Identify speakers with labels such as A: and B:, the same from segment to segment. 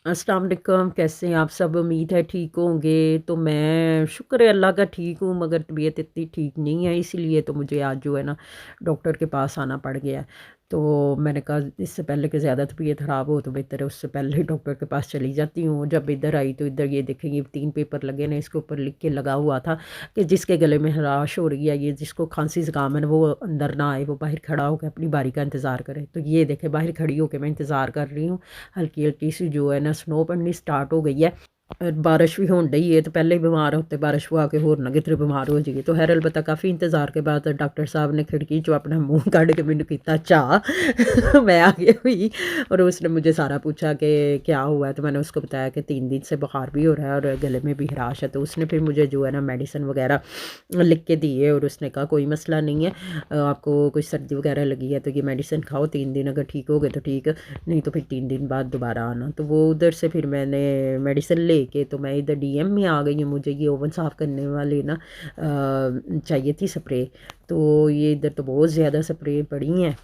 A: अस्सलाम वालेकुम, कैसे हैं आप सब? उम्मीद है ठीक होंगे। तो मैं शुक्र है अल्लाह का ठीक हूँ, मगर तबीयत इतनी ठीक नहीं है, इसीलिए तो मुझे आज जो है ना डॉक्टर के पास आना पड़ गया। तो मैंने कहा इससे पहले कि ज़्यादा तबीयत ख़राब हो तो बेहतर है उससे पहले ही डॉक्टर के पास चली जाती हूँ। जब इधर आई तो इधर ये देखें, ये 3 पेपर लगे ना, इसके ऊपर लिख के लगा हुआ था कि जिसके गले में खराश हो रही है, ये जिसको खांसी ज़ुकाम है ना, वो अंदर ना आए, वो बाहर खड़ा होकर अपनी बारी का इंतज़ार करे। तो ये देखें, बाहर खड़ी होकर मैं इंतज़ार कर रही हूँ। हल्की हल्की सी जो है ना स्नो पड़नी स्टार्ट हो गई है। बारिश भी होन डई है, तो पहले ही बीमार होते, बारिश हुआ के होर ना कितने बीमार हो जाइए। तो खैर अलबत्ता काफ़ी इंतज़ार के बाद डॉक्टर साहब ने खिड़की चो अपना मुंह कढ़ के मैंने किया चाह मैं आगे हुई और उसने मुझे सारा पूछा कि क्या हुआ है। तो मैंने उसको बताया कि 3 दिन से बुखार भी हो रहा है और गले में भी खराश है। तो उसने फिर मुझे जो है ना मेडिसिन वगैरह लिख के दी है और उसने कहा कोई मसला नहीं है, आपको कोई सर्दी वगैरह लगी है तो ये मेडिसिन खाओ, 3 दिन अगर ठीक हो गए तो ठीक, नहीं तो फिर 3 दिन बाद दोबारा आना। तो वो उधर से फिर मैंने मेडिसिन लेके तो मैं इधर डीएम में आ गई हूँ। मुझे ये ओवन साफ़ करने वाली ना चाहिए थी स्प्रे। तो ये इधर तो बहुत ज़्यादा स्प्रे पड़ी हैं,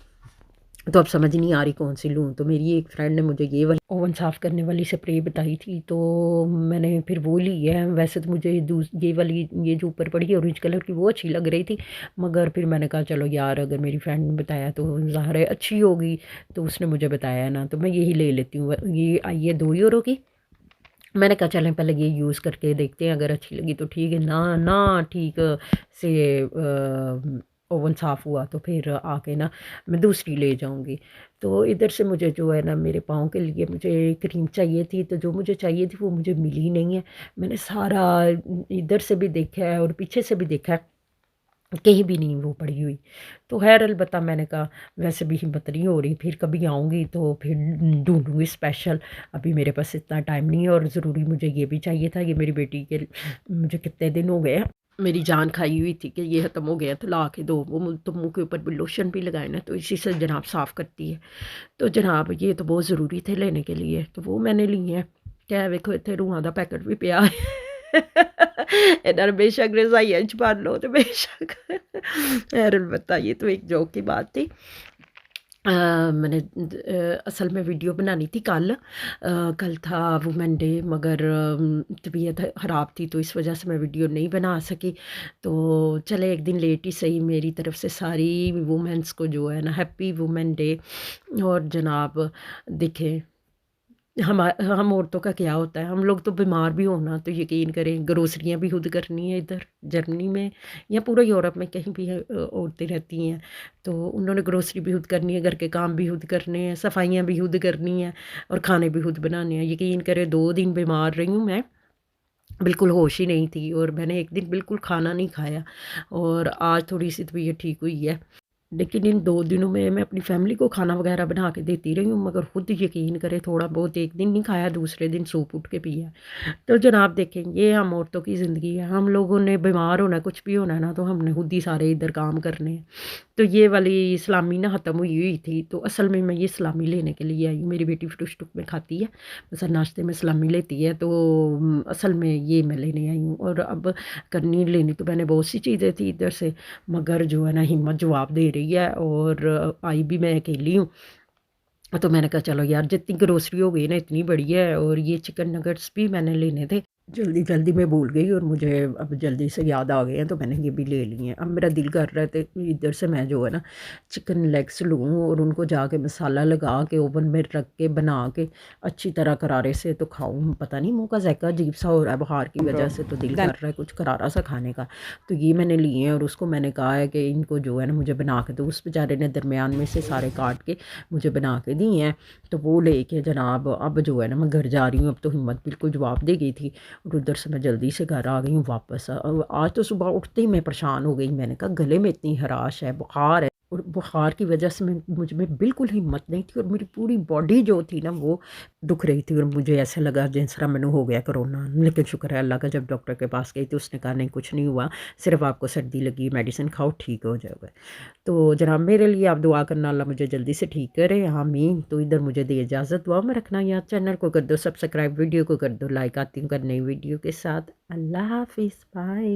A: तो अब समझ नहीं आ रही कौन सी लूँ। तो मेरी एक फ्रेंड ने मुझे ये वाली ओवन साफ़ करने वाली स्प्रे बताई थी, तो मैंने फिर वो ली है। वैसे तो मुझे ये वाली, ये जो ऊपर पड़ी है ऑरेंज कलर की, वो अच्छी लग रही थी, मगर फिर मैंने कहा चलो यार, अगर मेरी फ्रेंड ने बताया तो ज़ाहिर है अच्छी होगी। तो उसने मुझे बताया ना, तो मैं यही ले लेती हूँ। ये आई है 2 यूरो की। मैंने कहा चलें पहले ये यूज़ करके देखते हैं, अगर अच्छी लगी तो ठीक है, ना ना ठीक से ओवन साफ़ हुआ तो फिर आके ना मैं दूसरी ले जाऊंगी। तो इधर से मुझे जो है ना मेरे पाँव के लिए मुझे क्रीम चाहिए थी, तो जो मुझे चाहिए थी वो मुझे मिली नहीं है। मैंने सारा इधर से भी देखा है और पीछे से भी देखा है, कहीं भी नहीं वो पड़ी हुई। तो खैर अलबत्ता मैंने कहा वैसे भी हिम्मत नहीं हो रही, फिर कभी आऊँगी तो फिर ढूँढूँगी स्पेशल। अभी मेरे पास इतना टाइम नहीं है और ज़रूरी मुझे ये भी चाहिए था। ये मेरी बेटी के मुझे कितने दिन हो गए हैं, मेरी जान खाई हुई थी कि ये ख़त्म हो गया तो ला के दो। वो तो मुँह के ऊपर भी लोशन भी लगाए ना, तो इसी से जनाब साफ़ करती है। तो जनाब ये तो बहुत ज़रूरी थे लेने के लिए, तो वो मैंने लिए हैं। क्या वेखो इतने रूहां का पैकेट भी पिया है इधर बेशक रजाइयाँ छुपान लो तो बेशक खैर बताइए, तो एक जोक की बात थी। मैंने असल में वीडियो बनानी थी कल। कल था वुमेन डे, मगर तबीयत ख़राब थी तो इस वजह से मैं वीडियो नहीं बना सकी। तो चले एक दिन लेट ही सही, मेरी तरफ से सारी वुमेंस को जो है ना हैप्पी वुमेन डे। और जनाब देखें, हम औरतों का क्या होता है, हम लोग तो बीमार भी होना तो यकीन करें ग्रोसरियाँ भी खुद करनी है। इधर जर्मनी में या पूरे यूरोप में कहीं भी औरतें रहती हैं तो उन्होंने ग्रोसरी भी खुद करनी है, घर के काम भी खुद करने हैं, सफाइयाँ भी खुद करनी है और खाने भी खुद बनाने हैं। यकीन करें 2 दिन बीमार रही हूँ मैं, बिल्कुल होश ही नहीं थी और मैंने एक दिन बिल्कुल खाना नहीं खाया और आज थोड़ी सी तबीयत ठीक हुई है। लेकिन इन 2 दिनों में मैं अपनी फ़ैमिली को खाना वग़ैरह बना के देती रही हूँ, मगर खुद यकीन करें थोड़ा बहुत एक दिन नहीं खाया, दूसरे दिन सूप उठ के पिया। तो जनाब देखें, ये हम औरतों की ज़िंदगी है। हम लोगों ने बीमार होना है, कुछ भी होना है ना, तो हमने खुद ही सारे इधर काम करने हैं। तो ये वाली सलामी ना ख़त्म हुई हुई थी, तो असल में मैं ये सलामी लेने के लिए आई हूँ। मेरी बेटी टुक में खाती है, बस नाश्ते में सलामी लेती है, तो असल में ये मैं लेने आई हूँ। और अब करनी लेनी तो मैंने बहुत सी चीज़ें थी इधर से, मगर जो है ना हिम्मत जवाब दे रही है और आई भी मैं अकेली हूँ। तो मैंने कहा चलो यार, जितनी ग्रोसरी हो गई ना इतनी बड़ी है। और ये चिकन नगेट्स भी मैंने लेने थे, जल्दी जल्दी में भूल गई और मुझे अब जल्दी से याद आ गए हैं, तो मैंने ये भी ले लिए हैं। अब मेरा दिल कर रहा है तो इधर से मैं जो है ना चिकन लेग्स लूँ और उनको जाके मसाला लगा के ओवन में रख के बना के अच्छी तरह करारे से तो खाऊँ। पता नहीं मुंह का जायका अजीब सा हो रहा है बुखार की वजह से, तो दिल कर रहा है कुछ करारा सा खाने का। तो ये मैंने लिए हैं और उसको मैंने कहा है कि इनको जो है ना मुझे बना के दो। उस बेचारे ने दरमियान में से सारे काट के मुझे बना के दिए हैं। तो वो लेके जनाब अब जो है ना मैं घर जा रही हूँ। अब तो हिम्मत बिल्कुल जवाब दे गई थी और उधर से मैं जल्दी से घर आ गई हूँ वापस। आज तो सुबह उठते ही मैं परेशान हो गई। मैंने कहा गले में इतनी खराश है, बुखार है, और बुखार की वजह से मैं मुझ में बिल्कुल हिम्मत नहीं थी और मेरी पूरी बॉडी जो थी ना वो दुख रही थी और मुझे ऐसा लगा जिस तरह मैंने हो गया कोरोना। लेकिन शुक्र है अल्लाह का, जब डॉक्टर के पास गई तो उसने कहा नहीं कुछ नहीं हुआ, सिर्फ आपको सर्दी लगी, मेडिसिन खाओ ठीक हो जाएगा। तो जनाब मेरे लिए आप दुआ करना, अल्लाह मुझे जल्दी से ठीक करे, आमीन। तो इधर मुझे दे इजाज़त, दुआ में रखना यार। चैनल को कर दो सब्सक्राइब, वीडियो को कर दो लाइक। आती हूँ कर नई वीडियो के साथ। अल्लाह हाफिज़, बाय।